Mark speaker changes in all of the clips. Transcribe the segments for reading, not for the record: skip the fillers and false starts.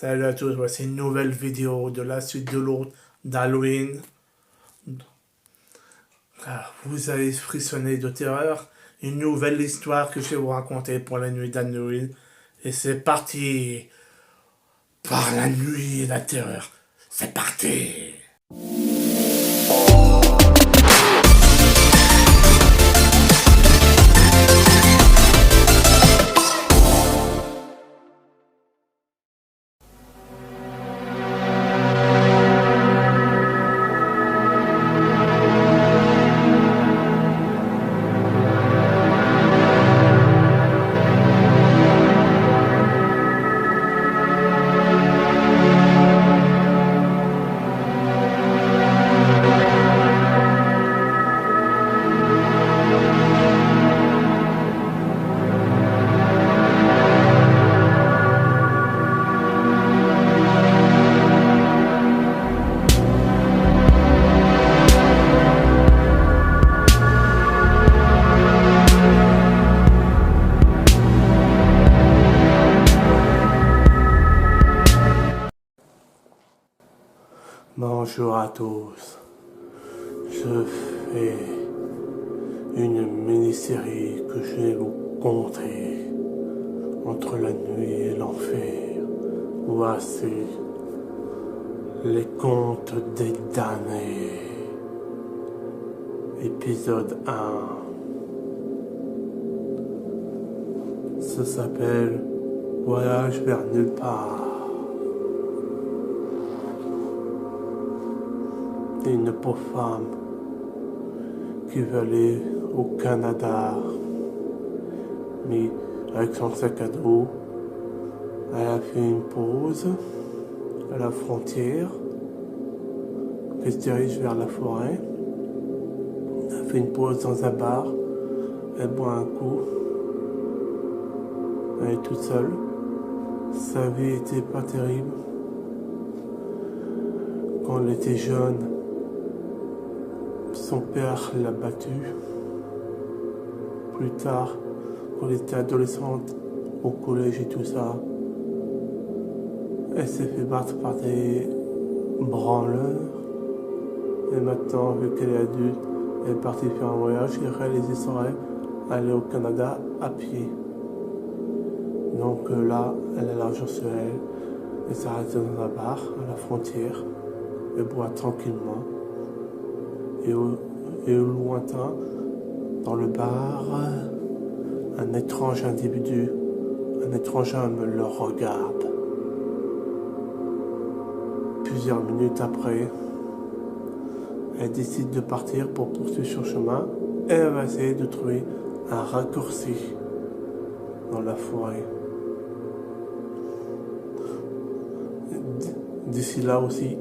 Speaker 1: Salut à tous, voici une nouvelle vidéo de la suite de l'autre d'Halloween. Vous allez frissonner de terreur. Une nouvelle histoire que je vais vous raconter pour la nuit d'Halloween. Et c'est parti par la nuit et la terreur. C'est parti. Bonjour à tous. Je fais une mini-série que je vais vous conter entre la nuit et l'enfer. Voici les contes des damnés. Épisode 1. Ça s'appelle Voyage vers nulle part. Une pauvre femme qui veut aller au Canada, mais avec son sac à dos, elle a fait une pause à la frontière, elle se dirige vers la forêt, elle a fait une pause dans un bar, elle boit un coup, elle est toute seule, sa vie était pas terrible. Quand elle était jeune, son père l'a battue. Plus tard, quand elle était adolescente, au collège et tout ça, elle s'est fait battre par des branleurs. Et maintenant, vu qu'elle est adulte, elle est partie faire un voyage et réaliser son rêve, aller au Canada à pied. Donc là, elle a l'argent sur elle, elle s'arrête dans un bar à la frontière, elle boit tranquillement. Et au lointain, dans le bar, un étrange individu, un étrange homme le regarde. Plusieurs minutes après, elle décide de partir pour poursuivre son chemin et elle va essayer de trouver un raccourci dans la forêt. D'ici là aussi,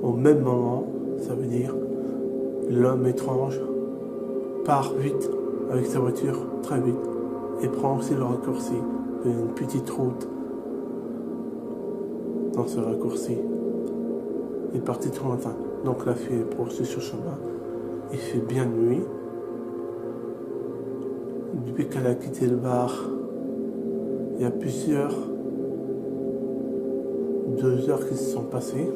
Speaker 1: au même moment, ça veut dire l'homme étrange part vite avec sa voiture, très vite, et prend aussi le raccourci, une petite route dans ce raccourci. Il est parti trop lointain, donc la fille poursuit sur chemin. Il fait bien nuit. Depuis qu'elle a quitté le bar, il y a plusieurs 2 heures qui se sont passées.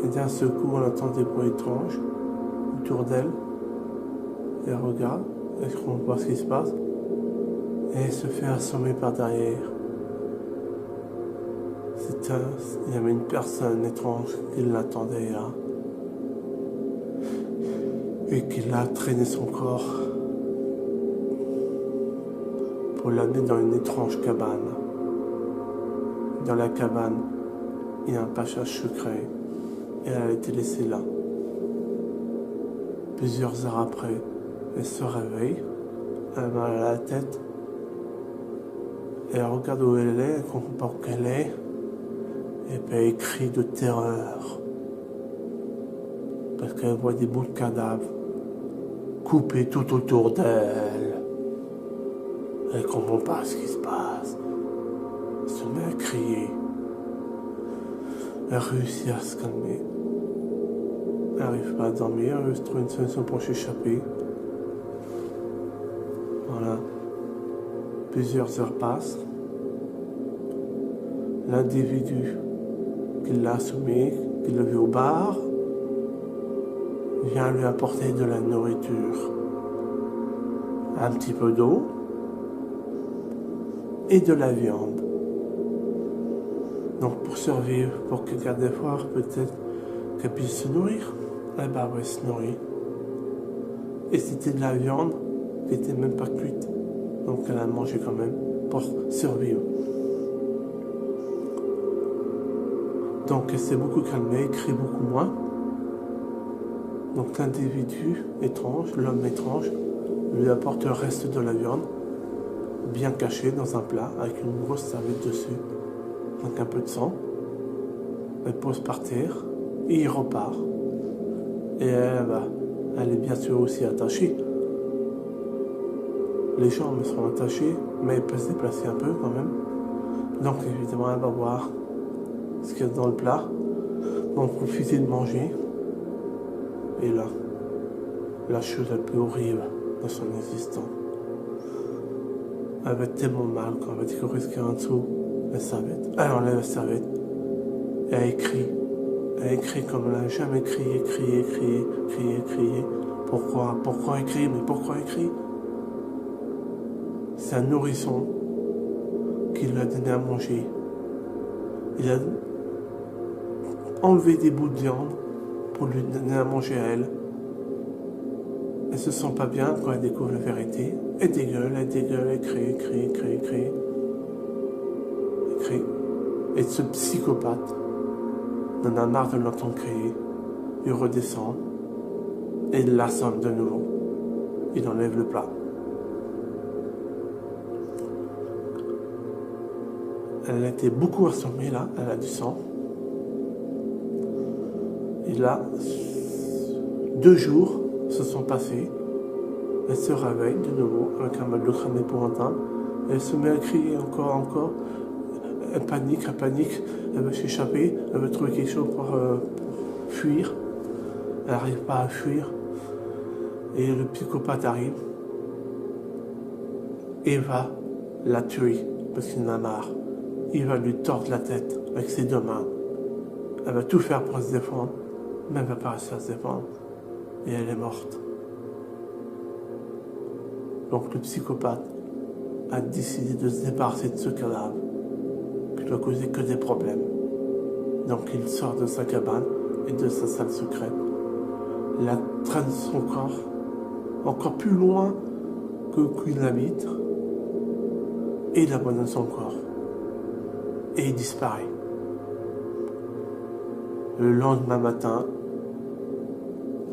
Speaker 1: Et d'un seul coup, on entend des bruits étranges autour d'elle. Elle regarde, elle voit ce qui se passe. Et elle se fait assommer par derrière. Il y avait une personne étrange qui l'attendait là. Et qui l'a traîné son corps pour l'amener dans une étrange cabane. Dans la cabane, il y a un passage secret. Et elle a été laissée là. Plusieurs heures après, elle se réveille, elle a mal à la tête, elle regarde où elle est, elle comprend pas où elle est, et puis elle crie de terreur. Parce qu'elle voit des bouts de cadavres coupés tout autour d'elle. Elle comprend pas ce qui se passe. Elle se met à crier. Elle réussit à se calmer. Elle n'arrive pas à dormir, elle veut se trouver une solution pour s'échapper. Voilà. Plusieurs heures passent. l'individu qui l'a soumis, qui le vit au bar, vient lui apporter de la nourriture, un petit peu d'eau et de la viande. Donc pour survivre, pour qu'elle garde des forces, peut-être qu'elle puisse se nourrir, elle se nourrit. Et c'était de la viande qui n'était même pas cuite. Donc elle a mangé quand même pour survivre. Donc elle s'est beaucoup calmée, crie beaucoup moins. Donc l'individu étrange, l'homme étrange, lui apporte le reste de la viande, bien caché dans un plat, avec une grosse serviette dessus, donc un peu de sang. Elle pose par terre, et il repart. Et elle est bien sûr aussi attachée. Les jambes sont attachées, mais elle peut se déplacer un peu quand même. Donc évidemment, elle va voir ce qu'il y a dans le plat, donc profiter de manger. Et là, la chose la plus horrible de son existence. Elle avait tellement mal quand elle va découvrir ce qu'il y a en dessous, la serviette. Elle enlève la serviette et elle écrit. Elle écrit comme elle n'a jamais crié. Pourquoi écrire? Mais pourquoi écrire? C'est un nourrisson qui lui a donné à manger. Il a enlevé des bouts de viande pour lui donner à manger à elle. Elle se sent pas bien quand elle découvre la vérité. Elle dégueule, elle crie. Et ce psychopathe en a marre de l'entendre crier. Il redescend et il l'assomme de nouveau. Il enlève le plat. Elle a été beaucoup assommée là, elle a du sang. Et là, 2 jours se sont passés. Elle se réveille de nouveau avec un mal de crâne épouvantable. Elle se met à crier encore. Elle panique, elle veut s'échapper, elle veut trouver quelque chose pour fuir. Elle n'arrive pas à fuir. Et le psychopathe arrive et va la tuer parce qu'il en a marre. Il va lui tordre la tête avec ses 2 mains. Elle va tout faire pour se défendre, mais elle ne va pas réussir à se défendre. Et elle est morte. Donc le psychopathe a décidé de se débarrasser de ce cadavre qui ne doit causer que des problèmes. Donc il sort de sa cabane et de sa salle secrète. Il traîne son corps encore plus loin que qu'il habite et il abandonne son corps. Et il disparaît. Le lendemain matin,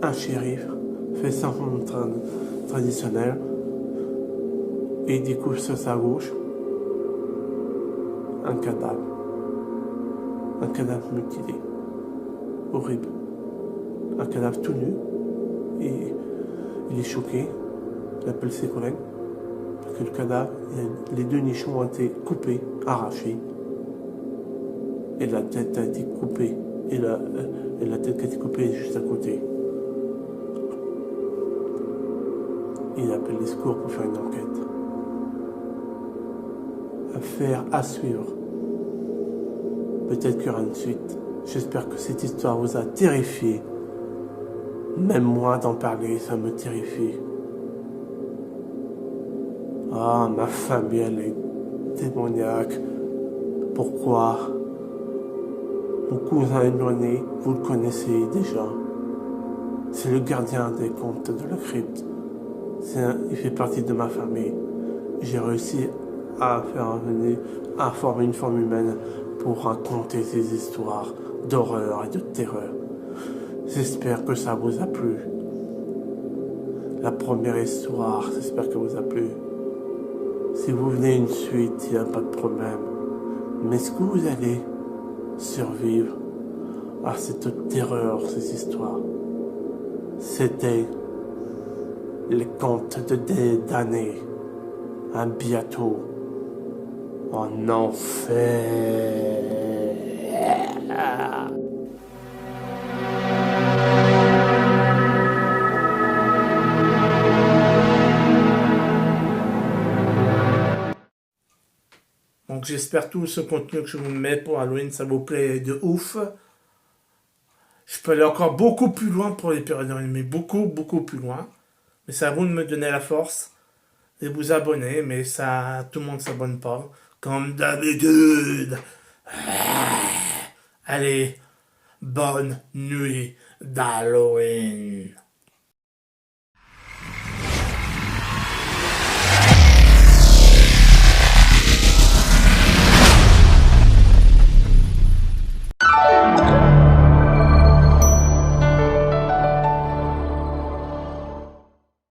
Speaker 1: un shérif fait son traditionnel et il découvre sur sa gauche un cadavre mutilé, horrible, un cadavre tout nu, et il est choqué, il appelle ses collègues, parce que le cadavre, les 2 nichons ont été coupés, arrachés, et la tête a été coupée, et la tête qui a été coupée est juste à côté. Il appelle les secours pour faire une enquête. Affaire à suivre. Peut-être qu'il y aura une suite. J'espère que cette histoire vous a terrifié. Même moi d'en parler, ça me terrifie. Ah, ma famille, elle est démoniaque. Pourquoi? Mon cousin éloigné, vous le connaissez déjà. C'est le gardien des contes de la crypte. Il fait partie de ma famille. J'ai réussi à former une forme humaine pour raconter ces histoires d'horreur et de terreur. J'espère que ça vous a plu. La première histoire, j'espère que vous a plu. Si vous venez une suite, il n'y a pas de problème. Mais est-ce que vous allez survivre à cette terreur, ces histoires? C'était les contes de des damnés. À bientôt en enfer. Donc j'espère tout ce contenu que je vous mets pour Halloween, ça vous plaît de ouf. Je peux aller encore beaucoup plus loin pour les périodes d'Halloween, mais beaucoup, beaucoup plus loin. Mais c'est à vous de me donner la force et vous abonner, mais ça, tout le monde s'abonne pas, comme d'habitude. Allez, bonne nuit d'Halloween.